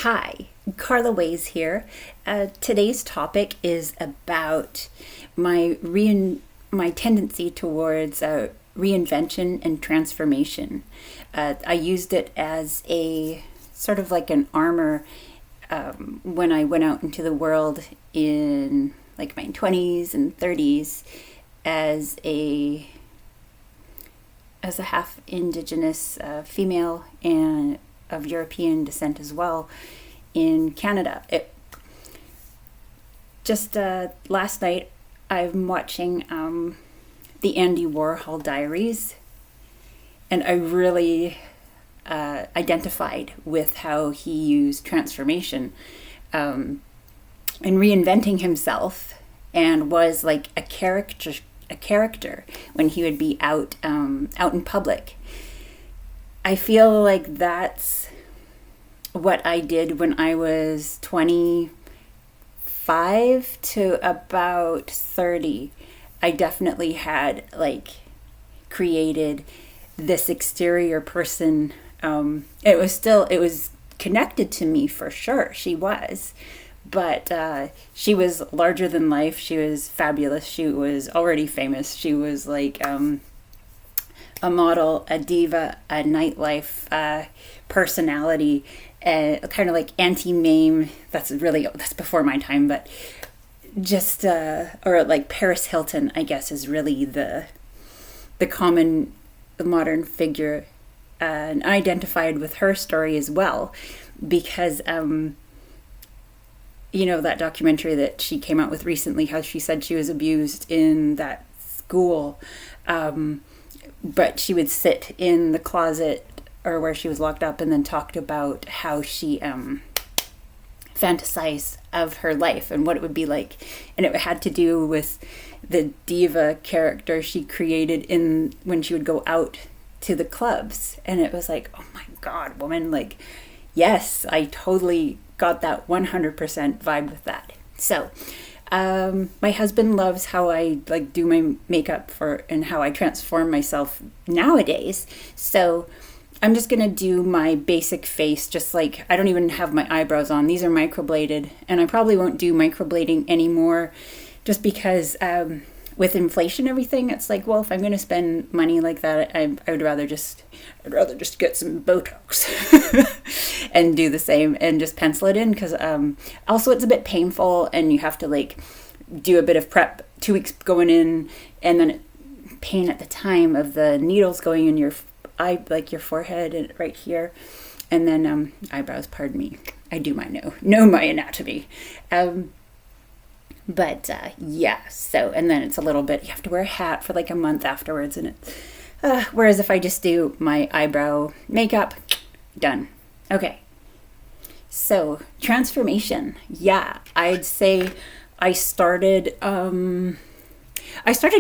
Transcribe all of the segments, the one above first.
Hi, Carla Ways here. Today's topic is about my tendency towards reinvention and transformation. I used it as a sort of like an armor when I went out into the world in like my 20s and 30s as a half indigenous female and of European descent as well in Canada. Last night I'm watching the Andy Warhol diaries, and I really identified with how he used transformation and reinventing himself, and was like a character when he would be out in public. I feel like that's what I did when I was 25 to about 30. I definitely had created this exterior person. It was connected to me for sure. She was. But she was larger than life. She was fabulous. She was already famous. She was like a model, a diva, a nightlife personality, kind of like Auntie Mame. That's before my time, but just or like Paris Hilton, I guess, is really the common modern figure, and I identified with her story as well, because that documentary that she came out with recently, how she said she was abused in that school. But she would sit in the closet or where she was locked up and then talked about how she fantasized of her life and what it would be like. And it had to do with the diva character she created when she would go out to the clubs. And it was like, oh my God, woman, yes, I totally got that 100% vibe with that. So my husband loves how I do my makeup and how I transform myself nowadays. So I'm just gonna do my basic face, I don't even have my eyebrows on. These are microbladed, and I probably won't do microblading anymore, just because with inflation and everything, it's like, well, if I'm gonna spend money like that, I would rather just get some Botox and do the same and just pencil it in, because also it's a bit painful, and you have to do a bit of prep 2 weeks going in, and then pain at the time of the needles going in your eye, your forehead and right here, and then eyebrows. Pardon me, I do know my anatomy. But yeah, so, and then it's a little bit, you have to wear a hat for a month afterwards, and whereas if I just do my eyebrow makeup, done. Okay, so transformation. Yeah, I'd say I started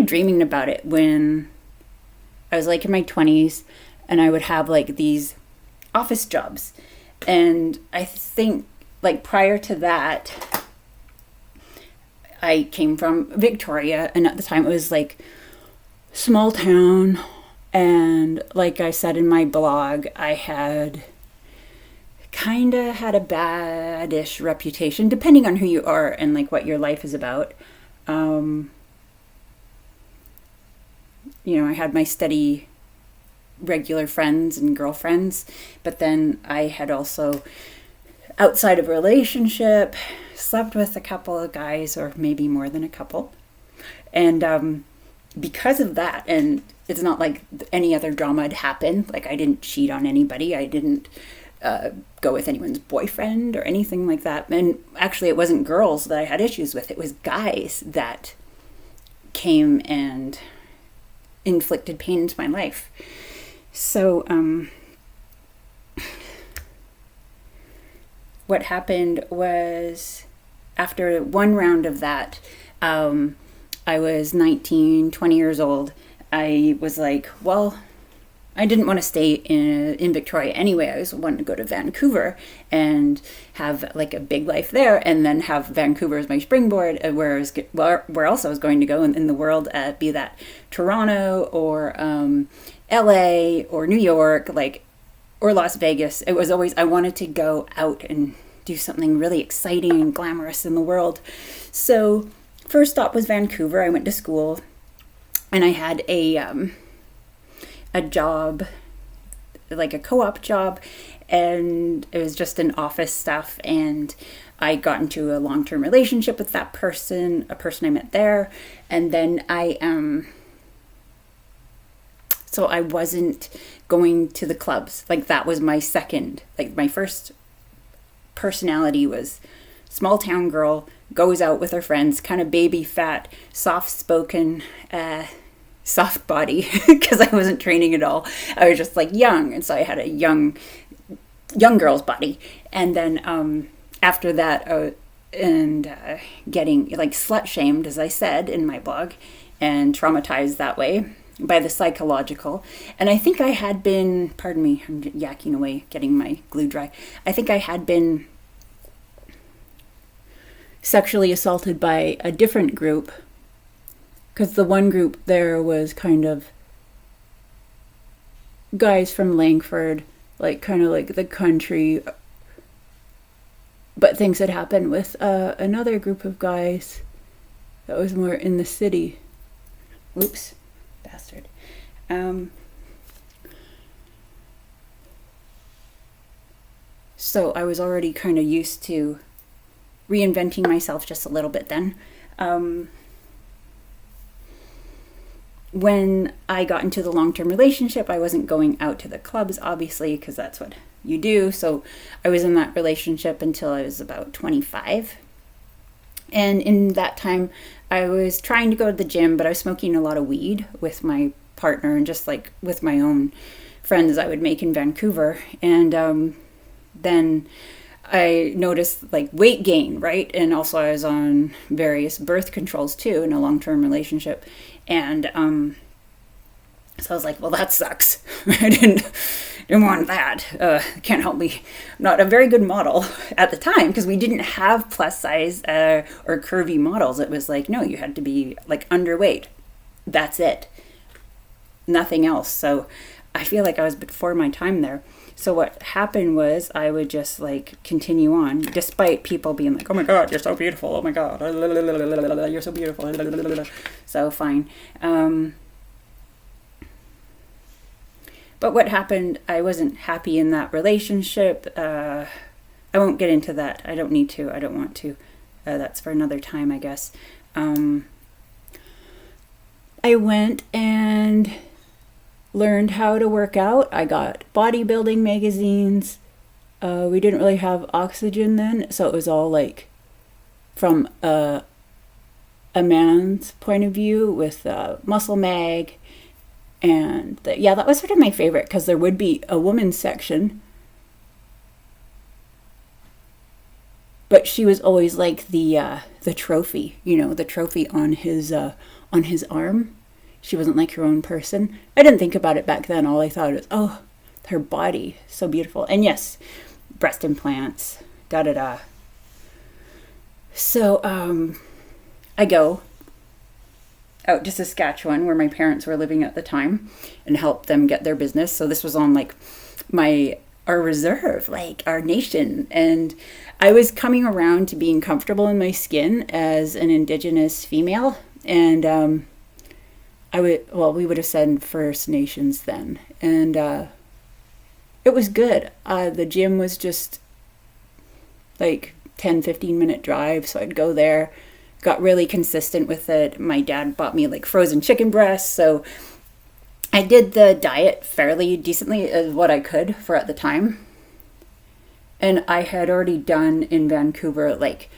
dreaming about it when I was in my 20s, and I would have these office jobs. And I think prior to that, I came from Victoria, and at the time it was small town. And like I said in my blog, I had kind of had a bad-ish reputation, depending on who you are and what your life is about. I had my steady, regular friends and girlfriends, but then I had also, outside of a relationship, slept with a couple of guys, or maybe more than a couple. And because of that, and it's not like any other drama had happened, I didn't cheat on anybody, I didn't go with anyone's boyfriend or anything like that. And actually, it wasn't girls that I had issues with, it was guys that came and inflicted pain into my life. So what happened was, after one round of that, I was 19, 20 years old. I was well, I didn't want to stay in Victoria anyway. I was wanting to go to Vancouver and have a big life there, and then have Vancouver as my springboard, where else I was going to go in the world, be that Toronto or LA or New York, or Las Vegas. It was always, I wanted to go out and do something really exciting and glamorous in the world. So first stop was Vancouver. I went to school, and I had a job, like a co-op job, and it was just an office stuff, and I got into a long-term relationship with that person, a person I met there, and then so I wasn't going to the clubs. Like, that was my second, like, my first personality was small town girl, goes out with her friends, kind of baby fat, soft-spoken, soft body, because I wasn't training at all. I was just like young, and so I had a young girl's body. And then after that, getting like slut shamed, as I said in my blog, and traumatized that way by the psychological. And I think I had been, pardon me, I'm yakking away, getting my glue dry. I think I had been sexually assaulted by a different group, because the one group there was kind of guys from Langford, like kind of like the country, but things had happened with another group of guys that was more in the city. Oops, bastard. So I was already kind of used to reinventing myself just a little bit then. When I got into the long-term relationship, I wasn't going out to the clubs, obviously, because that's what you do. So I was in that relationship until I was about 25. And in that time, I was trying to go to the gym, but I was smoking a lot of weed with my partner and just like with my own friends I would make in Vancouver. And then I noticed like weight gain, right? And also I was on various birth controls too in a long-term relationship. And so I was like, well, that sucks. I didn't want that. Can't help me. I'm not a very good model at the time, because we didn't have plus size or curvy models. It was like, no, you had to be like underweight. That's it. Nothing else. So I feel like I was before my time there. So what happened was I would just like continue on, despite people being like, oh my God, you're so beautiful. Oh my God, you're so beautiful. So fine. But what happened, I wasn't happy in that relationship. I won't get into that. I don't need to. I don't want to. That's for another time, I guess. I went and learned how to work out. I got bodybuilding magazines. We didn't really have Oxygen then, so it was all like from a man's point of view with Muscle Mag. And that was sort of my favorite, because there would be a woman's section, but she was always like the trophy, the trophy on his arm. She wasn't like her own person. I didn't think about it back then. All I thought was, oh, her body, so beautiful. And yes, breast implants, da-da-da. So I go out to Saskatchewan, where my parents were living at the time, and help them get their business. So this was on like our reserve, like our nation. And I was coming around to being comfortable in my skin as an Indigenous female. And we would have said First Nations then. And it was good. The gym was just like 10-15 minute drive. So I'd go there. Got really consistent with it. My dad bought me like frozen chicken breasts, so I did the diet fairly decently as what I could for at the time. And I had already done in Vancouver like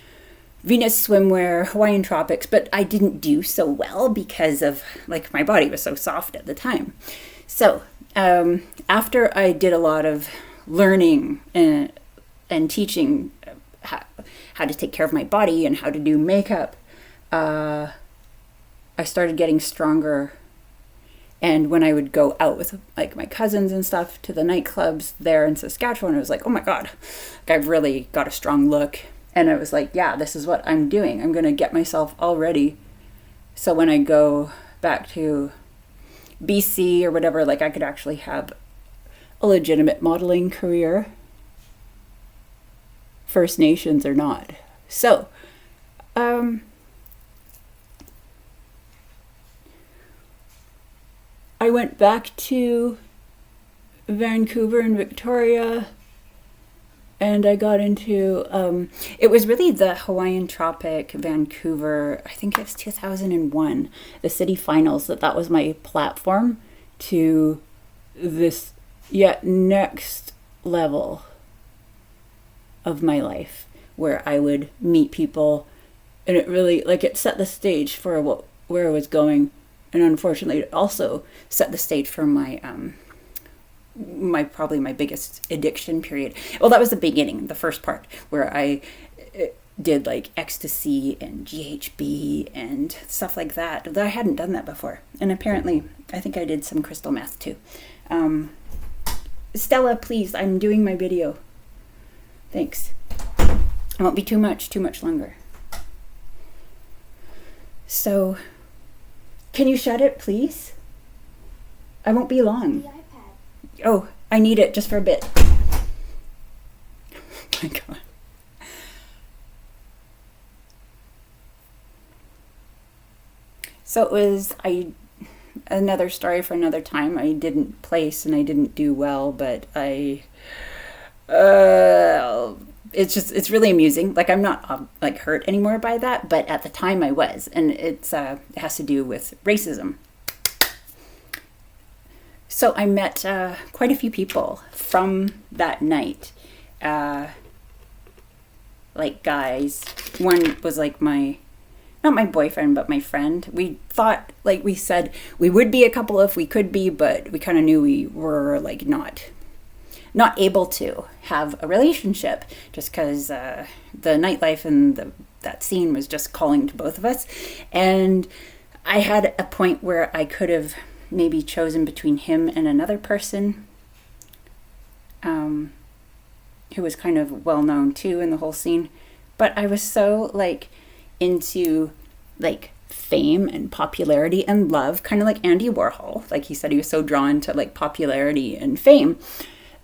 Venus swimwear, Hawaiian tropics, but I didn't do so well because of like my body was so soft at the time. So after I did a lot of learning and teaching how to take care of my body and how to do makeup, I started getting stronger. And when I would go out with like my cousins and stuff to the nightclubs there in Saskatchewan, I was like, oh my God, I've really got a strong look. And I was like, yeah, this is what I'm doing. I'm going to get myself all ready. So when I go back to BC or whatever, like I could actually have a legitimate modeling career First Nations or not. So, I went back to Vancouver and Victoria, and I got into, it was really the Hawaiian Tropic Vancouver, I think it was 2001, the city finals, that was my platform to this yet next level of my life, where I would meet people, and it really, like, it set the stage for where I was going, and unfortunately it also set the stage for my probably my biggest addiction period. Well, that was the beginning, the first part, where I did like ecstasy and GHB and stuff like that. I hadn't done that before, and apparently I think I did some crystal meth too. Stella, please, I'm doing my video. Thanks. It won't be too much longer. So, can you shut it, please? I won't be long. The iPad. Oh, I need it just for a bit. Oh my God. So it was, another story for another time. I didn't place and I didn't do well, but it's really amusing. Like, I'm not like hurt anymore by that, but at the time I was, and it has to do with racism. So I met quite a few people from that night, like guys. One was like not my boyfriend, but my friend. We thought, like we said, we would be a couple if we could be, but we kind of knew we were like not able to have a relationship, just because the nightlife and that scene was just calling to both of us. And I had a point where I could have maybe chosen between him and another person who was kind of well known too in the whole scene. But I was so like into like fame and popularity and love, kind of like Andy Warhol. Like he said, he was so drawn to like popularity and fame,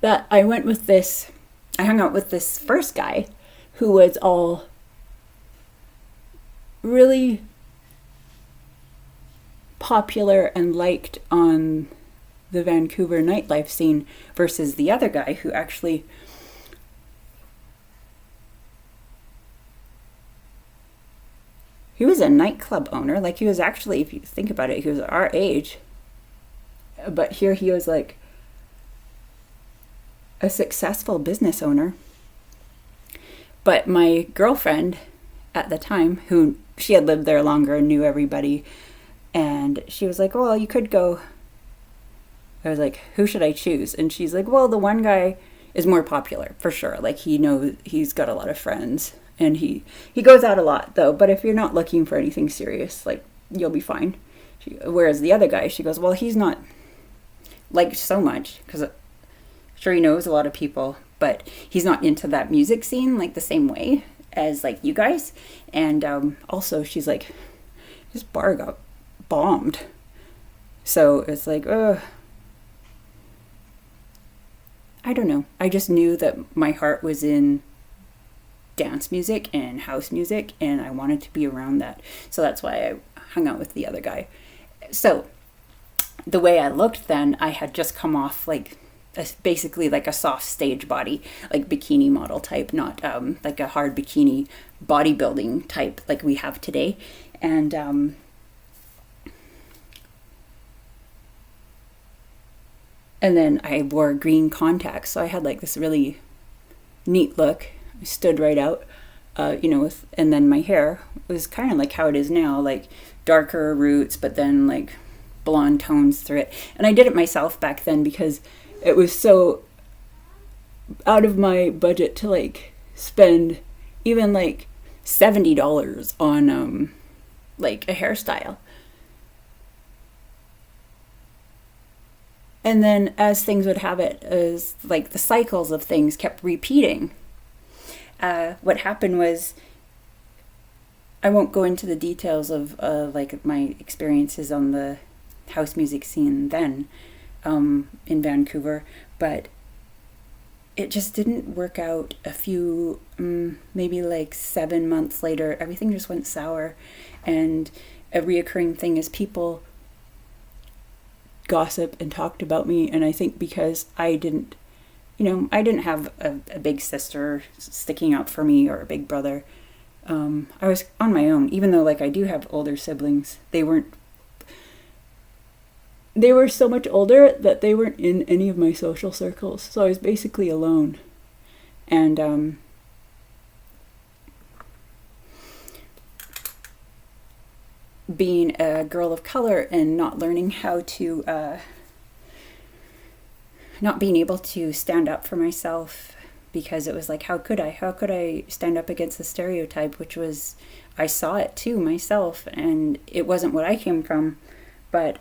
that I hung out with this first guy who was all really popular and liked on the Vancouver nightlife scene, versus the other guy who actually he was a nightclub owner. Like, he was actually, if you think about it, he was our age, but here he was like a successful business owner. But my girlfriend at the time, who she had lived there longer and knew everybody, and she was like, well, you could go. I was like, who should I choose? And she's like, well, the one guy is more popular for sure. Like, he's got a lot of friends, and he goes out a lot though. But if you're not looking for anything serious, like, you'll be fine. Whereas the other guy, she goes, well, he's not liked so much, because sure, he knows a lot of people, but he's not into that music scene like the same way as like you guys. And also she's like, this bar got bombed. So it's like, I don't know. I just knew that my heart was in dance music and house music, and I wanted to be around that. So that's why I hung out with the other guy. So the way I looked then, I had just come off like basically like a soft stage body, like bikini model type, not like a hard bikini bodybuilding type like we have today. And then I wore green contacts, so I had like this really neat look. I stood right out, and then my hair was kind of like how it is now, like darker roots, but then like blonde tones through it. And I did it myself back then because it was so out of my budget to like spend even like $70 on like a hairstyle. And then as things would have it, as like the cycles of things kept repeating, what happened was, I won't go into the details of like my experiences on the house music scene then in Vancouver, but it just didn't work out. A few, maybe like 7 months later, everything just went sour. And a reoccurring thing is people gossip and talked about me. And I think because I didn't have a big sister sticking out for me or a big brother. I was on my own, even though like I do have older siblings. They were so much older that they weren't in any of my social circles. So I was basically alone. And being a girl of color and not learning how to, not being able to stand up for myself, because it was like, how could I stand up against the stereotype, which was, I saw it too myself, and it wasn't what I came from, but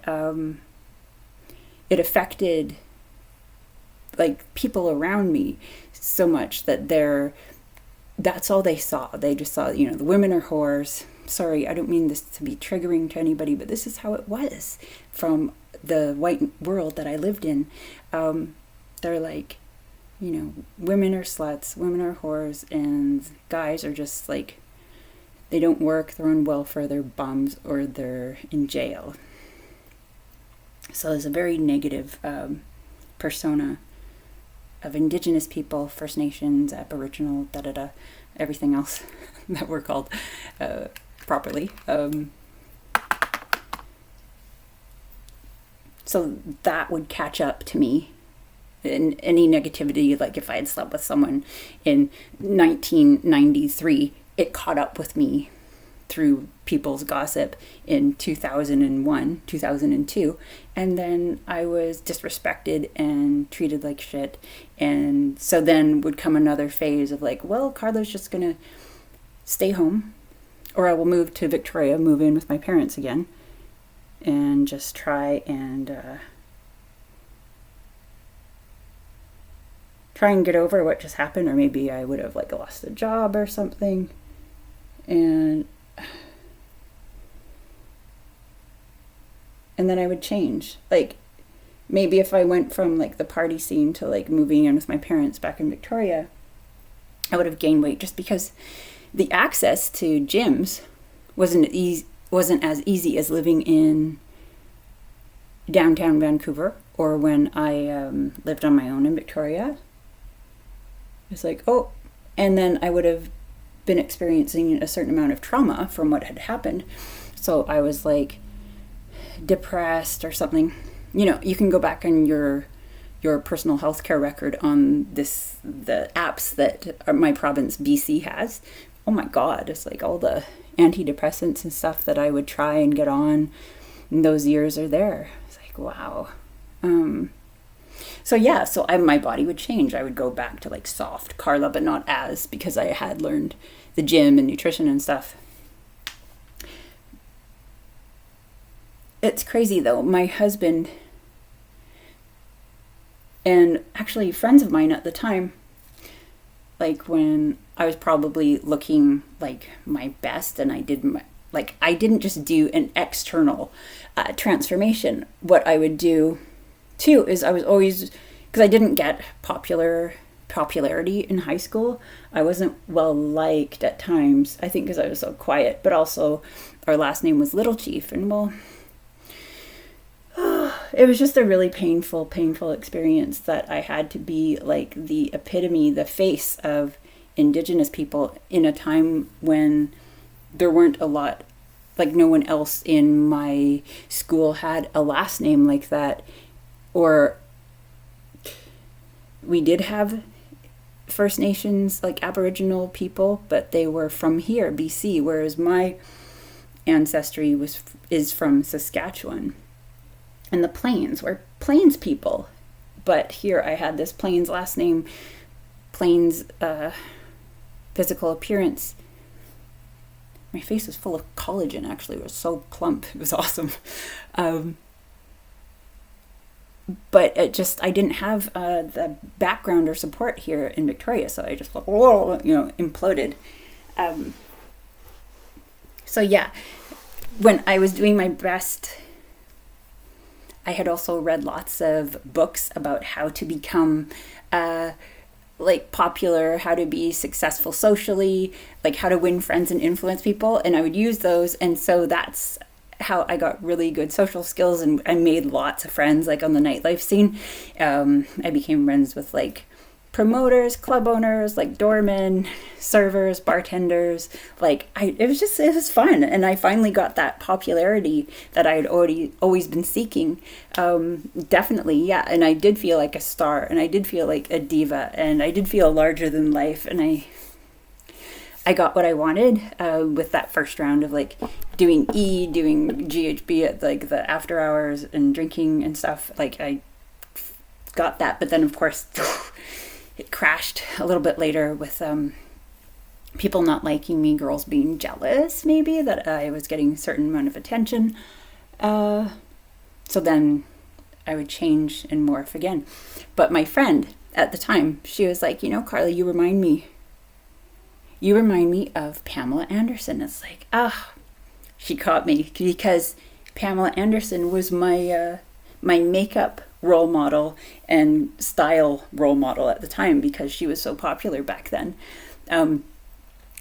it affected like people around me so much that that's all they saw. They just saw, the women are whores. Sorry, I don't mean this to be triggering to anybody, but this is how it was from the white world that I lived in. They're like, women are sluts, women are whores, and guys are just like, they don't work, they're on welfare, they're bums, or they're in jail. So there's a very negative persona of Indigenous people, First Nations, Aboriginal, everything else that we're called properly. So that would catch up to me. In any negativity, like if I had slept with someone in 1993, it caught up with me through people's gossip in 2001, 2002, and then I was disrespected and treated like shit. And so then would come another phase of like, well, Carla's just gonna stay home, or I will move to Victoria, move in with my parents again, and just try and get over what just happened, or maybe I would have like lost a job or something. And then I would change. Like maybe if I went from like the party scene to like moving in with my parents back in Victoria, I would have gained weight, just because the access to gyms wasn't as easy as living in downtown Vancouver, or when I lived on my own in Victoria. It's like, oh, and then I would have been experiencing a certain amount of trauma from what had happened. So I was like depressed or something. You can go back on your personal health care record on the apps that my province BC has. Oh my God, it's like all the antidepressants and stuff that I would try and get on in those years are there. It's like, wow. So my body would change. I would go back to like soft Carla, but not as, because I had learned the gym and nutrition and stuff. It's crazy though. My husband and actually friends of mine at the time, like when I was probably looking like my best, and I didn't just do an external transformation. What I would do too is I was always, because I didn't get popularity in high school, I wasn't well liked at times, I think because I was so quiet, but also our last name was Little Chief, and well, it was just a really painful experience that I had to be like the epitome, the face of Indigenous people in a time when there weren't a lot, like no one else in my school had a last name like that. Or we did have First Nations, like Aboriginal people, but they were from here, BC, whereas my ancestry is from Saskatchewan. And the Plains were Plains people. But here I had this Plains last name, Plains physical appearance. My face was full of collagen, actually. It was so plump. It was awesome. But I didn't have the background or support here in Victoria, so I just imploded. So yeah, when I was doing my best, I had also read lots of books about how to become like popular, how to be successful socially, like how to win friends and influence people. And I would use those. And so that's how I got really good social skills, and I made lots of friends like on the nightlife scene. I became friends with like promoters, club owners, like doormen, servers, bartenders. Like it was fun. And I finally got that popularity that I had always been seeking. Definitely. Yeah. And I did feel like a star, and I did feel like a diva, and I did feel larger than life. And I got what I wanted with that first round of like doing GHB at like the after hours and drinking and stuff. Like I got that, but then of course it crashed a little bit later with people not liking me, girls being jealous maybe that I was getting a certain amount of attention. So then I would change and morph again. But my friend at the time, she was like, Carly, you remind me of Pamela Anderson. It's like, she caught me because Pamela Anderson was my makeup role model and style role model at the time, because she was so popular back then. And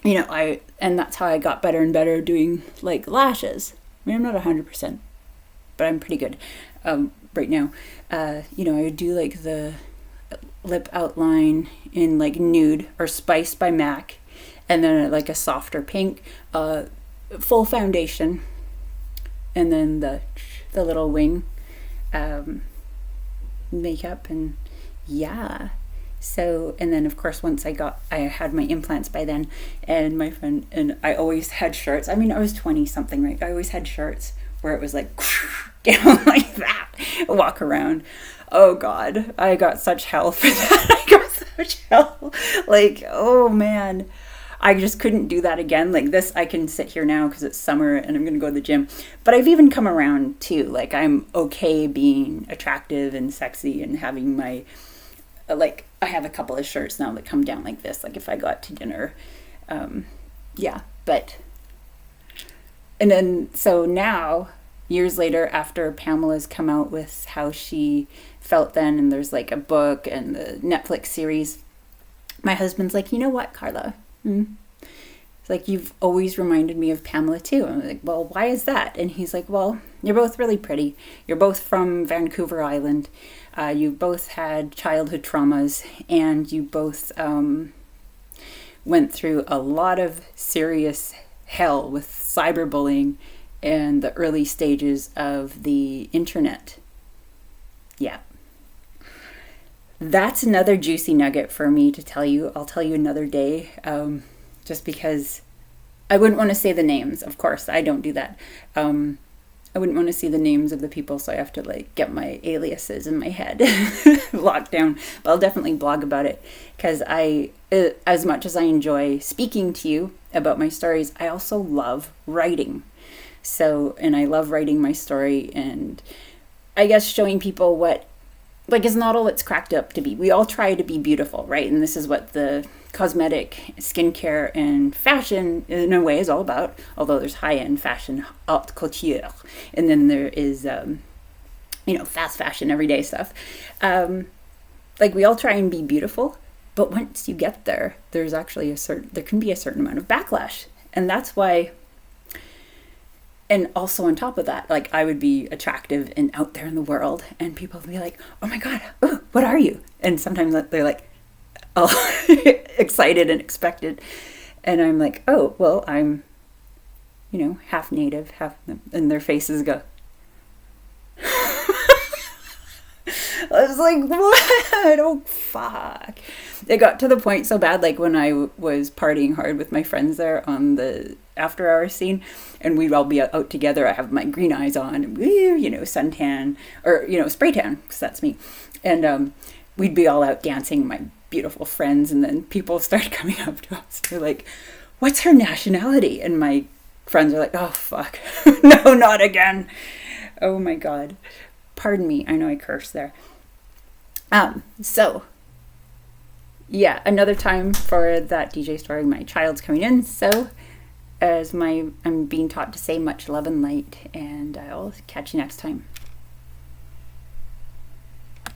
that's how I got better and better doing like lashes. I mean, I'm not 100%, but I'm pretty good right now. I would do like the lip outline in like Nude or Spice by MAC, and then like a softer pink, full foundation, and then the little wing makeup. And yeah, so, and then of course once I had my implants by then, and my friend and I always had shirts. I mean, I was 20 something, right? I always had shirts where it was like down like that, walk around. Oh God, I got such hell for that. I got such hell. Like, oh man, I just couldn't do that again. Like this, I can sit here now because it's summer and I'm going to go to the gym. But I've even come around too. Like I'm okay being attractive and sexy and having my, like I have a couple of shirts now that come down like this. Like if I got to dinner, yeah. But, and then, so now, years later, after Pamela's come out with how she felt then, and there's like a book and the Netflix series, my husband's like, you know what, Carla? It's like, you've always reminded me of Pamela too. I'm like, well, why is that? And he's like, well, you're both really pretty. You're both from Vancouver Island. You both had childhood traumas, and you both went through a lot of serious hell with cyberbullying and the early stages of the internet. Yeah. That's another juicy nugget for me to tell you. I'll tell you another day, just because I wouldn't want to say the names. Of course, I don't do that. I wouldn't want to see the names of the people, so I have to like get my aliases in my head locked down. But I'll definitely blog about it, because as much as I enjoy speaking to you about my stories, I also love writing. So, and I love writing my story, and I guess showing people what, like, it's not all it's cracked up to be. We all try to be beautiful, right? And this is what the cosmetic, skincare, and fashion in a way is all about. Although there's high-end fashion, haute couture, and then there is, fast fashion, everyday stuff. Like, we all try and be beautiful, but once you get there, there's actually there can be a certain amount of backlash, and that's why. And also on top of that, like, I would be attractive and out there in the world, and people would be like, oh my God, what are you? And sometimes they're like, oh, excited and expected. And I'm like, oh, well, I'm, half native, and their faces go. I was like, what? Oh, fuck. It got to the point so bad, like when I was partying hard with my friends there on the after hours scene, and we'd all be out together. I have my green eyes on, and suntan, or, spray tan, because that's me. And we'd be all out dancing, my beautiful friends, and then people started coming up to us. They're like, what's her nationality? And my friends are like, oh, fuck. No, not again. Oh, my God. Pardon me. I know I cursed there. So, yeah, another time for that DJ story. My child's coming in. So, I'm being taught to say much love and light, and I'll catch you next time.